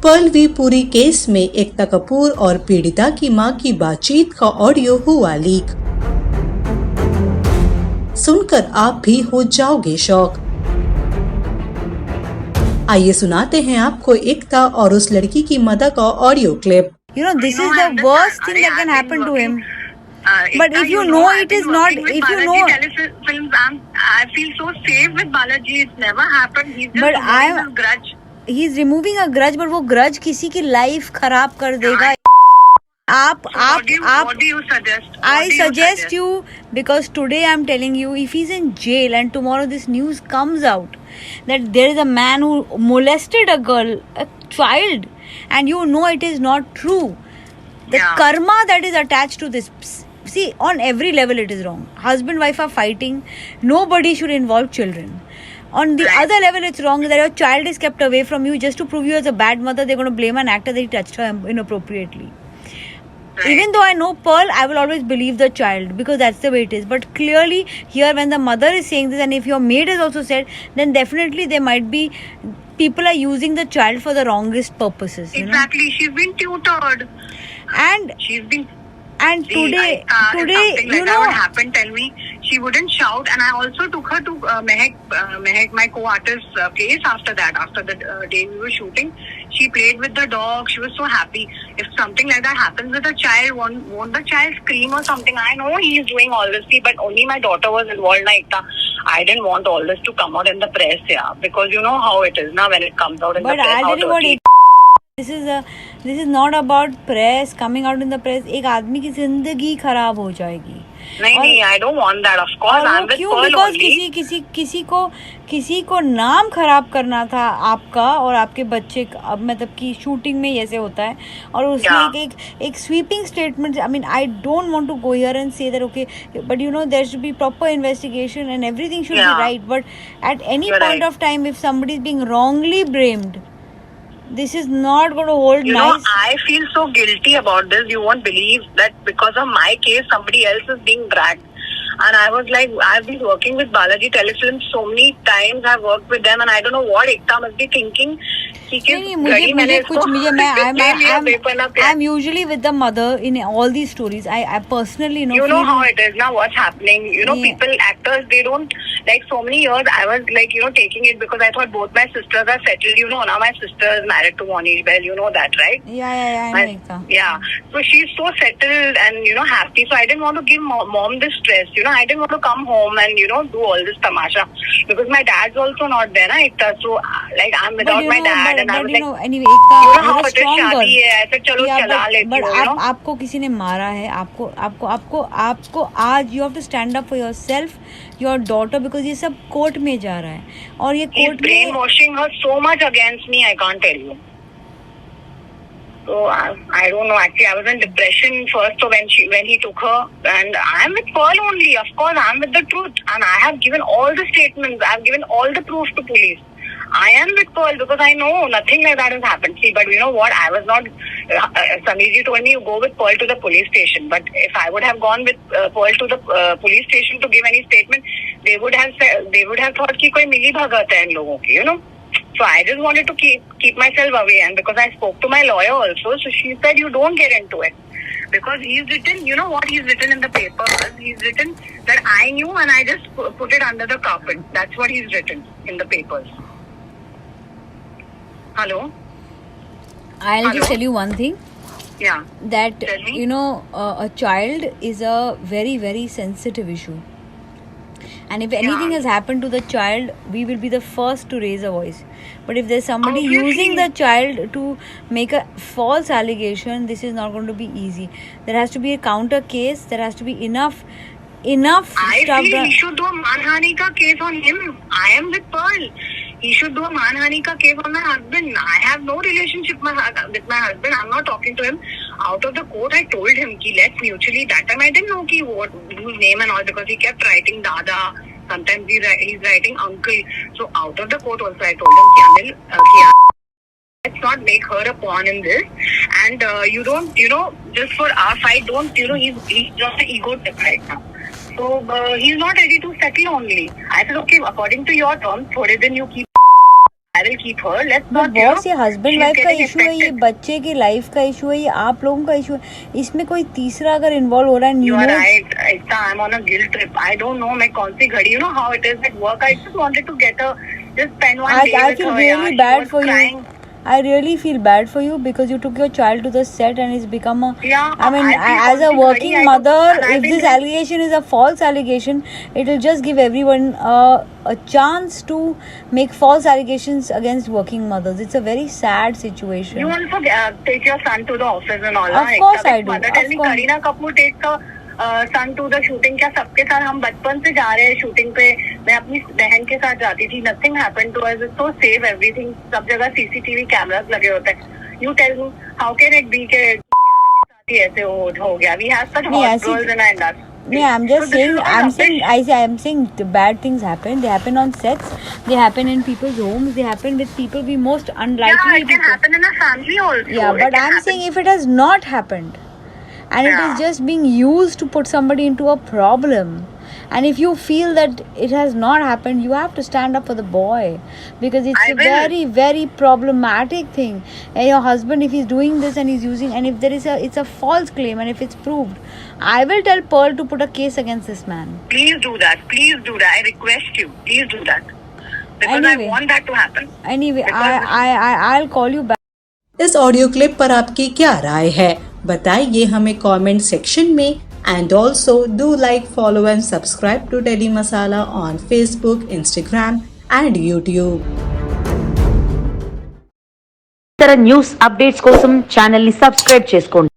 पर्लवी पूरी केस में एकता कपूर और पीड़िता की मां की बातचीत का ऑडियो हुआ लीक। सुनकर आप भी हो जाओगे शॉक। आइए सुनाते हैं आपको एकता और उस लड़की की मदर का audio clip. You know, this is the worst thing that can happen to him. But if you know it is not, if you know. I feel so safe with Balaji. It's never happened. He's just removing a grudge. He's removing a grudge, but वो grudge किसी की life खराब कर देगा. What do you suggest? I suggest you, because today I'm telling you, if he's in jail and tomorrow this news comes out that there is a man who molested a girl, a child, and you know it is not true, the karma that is attached to this, see, on every level it is wrong. Husband wife are fighting, nobody should involve children. On the other level it's wrong that your child is kept away from you just to prove you as a bad mother. They're going to blame an actor that he touched her inappropriately. Even though I know Pearl, I will always believe the child because that's the way it is. But clearly here when the mother is saying this, and if your maid has also said, then definitely there might be people are using the child for the wrongest purposes. Exactly. You know? She's been tutored. And she's been. And today, if something like that would happen, tell me, she wouldn't shout. And I also took her to Mehak, my co-artist's place after that. After the day we were shooting, she played with the dog. She was so happy. If something like that happens with a child, won't the child scream or something? I know he's doing all this, but only my daughter was involved. I didn't want all this to come out in the press, because you know how it is now when it comes out in the press. This is not about press coming out in the press. एक आदमी की जिंदगी खराब हो जाएगी. नहीं, I don't want that. Of course, I'm with Pearl only. किसी को नाम खराब करना था आपका और आपके बच्चे का. अब मतलब कि शूटिंग में ऐसे होता है और उसने एक sweeping statement. I mean, I don't want to go here and say that okay, but you know there should be proper investigation and everything should be right. But at any point of time, if somebody is being wrongly blamed, this is not going to hold nice. You know, I feel so guilty about this. You won't believe that because of my case, somebody else is being dragged. And I was like, I've been working with Balaji Telefilms so many times. I've worked with them and I don't know what Ekta must be thinking. I'm usually with the mother in all these stories. I personally know. You know how it is now, what's happening. You know, people, actors, they don't, like so many years, I was like, you know, taking it because I thought both my sisters are settled. You know, now my sister is married to Moni Bell. You know that, right? Yeah, I know Ekta. Yeah. So she's so settled and, you know, happy. So I didn't want to give mom this stress. You know, I didn't want to come home and, you know, do all this tamasha. Because my dad's also not there, na, Ekta. So, like, I'm without my dad. But you know, anyway, Ekta, you're a strong girl. But आपको किसी ने मारा है, आपको आज you have to stand up for yourself, your daughter, because ये सब court में जा रहा है और ये कोर्ट में brainwashing her so much against me, I can't tell you. So I don't know. Actually, I was in depression first. So when he took her, and I'm with Pearl only. Of course, I'm with the truth, and I have given all the statements. I've given all the proof to police. I am with Pearl because I know nothing like that has happened. See, but you know what? I was not. Sameerji told me you go with Pearl to the police station. But if I would have gone with Pearl to the police station to give any statement, they would have thought कि कोई मिली भगत है इन लोगों की, you know. So I just wanted to keep myself away, and because I spoke to my lawyer also, so she said you don't get into it. Because he's written, you know what he's written in the papers? He's written that I knew and I just put it under the carpet. That's what he's written in the papers. Hello? I'll just tell you one thing. Yeah. That, you know, a child is a very, very sensitive issue. And if anything has happened to the child, we will be the first to raise a voice. But if there's somebody using the child to make a false allegation, this is not going to be easy. There has to be a counter case. There has to be enough I stuff. feel he should do a manhani ka case on him. I am with Pearl. He should do a manhani ka case on my husband. I have no relationship with my husband. I'm not talking to him. Out of the court, I told him ki let's mutually. That time I didn't know whose name and all, because he kept writing Dada. Sometimes he's writing uncle. So out of the court also, I told him ki let's not make her a pawn in this. And you don't, you know, just for our fight, don't, you know, he's just an ego trip right now. So he's not ready to settle only. I said, okay, according to your terms, thode din you keep. I will keep her. Let's but not. You boss, know, ये husband she's wife का getting issue है, ये affected. बच्चे की life का issue है, ये आप लोगों का इशू है. इसमें कोई तीसरा अगर इन्वॉल्व हो रहा है, You you are know, right. Ekta, I'm on a guilt trip. I don't know मैं कौन सी घड़ी. You know how it is at work. I just wanted to get her, just spend one day I with feel her. really She bad was for crying. you. I really feel bad for you because you took your child to the set and it's become a. Yeah, I mean, I feel as a something working very- I mother, don't- and I've if been this very- allegation is a false allegation, it will just give everyone a chance to make false allegations against working mothers. It's a very sad situation. You also take your son to the office and all. Of right? course Kabhi I do, Mother of tell me, course. Kareena Kapoor takes her son to the shooting. क्या सबके साथ हम बचपन से जा रहे हैं shooting पे. मैं अपनी बहन के साथ जाती थी. Nothing happened to us. It's so safe everything. सब जगह CCTV कैमरास लगे होते हैं. You tell me, how can it be कि साथ ही ऐसे हो गया? We have such नहीं, hot ऐसी- girls in our industry. Yeah, I'm just So this saying. is all I'm rubbish. saying. I'm saying the bad things happen. They happen on sets. They happen in people's homes. They happen with people we most unlikely. Yeah, it can people. happen in a family also. Yeah, It but can I'm happen. saying if it has not happened, and it Yeah. is just being used to put somebody into a problem, and if you feel that it has not happened, you have to stand up for the boy because it's I a will. very, very problematic thing. And your husband, if he's doing this and he's using, and if there is it's a false claim, and if it's proved, I will tell Pearl to put a case against this man. Please do that. Please do that. I request you. Please do that. Because Anyway. I want that to happen. Anyway, Because- I'll call you back. इस audio clip पर आपकी क्या राय है, बताइए हमें comment section में. And also do like, follow and subscribe to daily Masala on Facebook, Instagram and YouTube. ఇతర న్యూస్ అప్డేట్స్ కోసం ఛానల్ ని సబ్స్క్రైబ్ చేసుకోండి.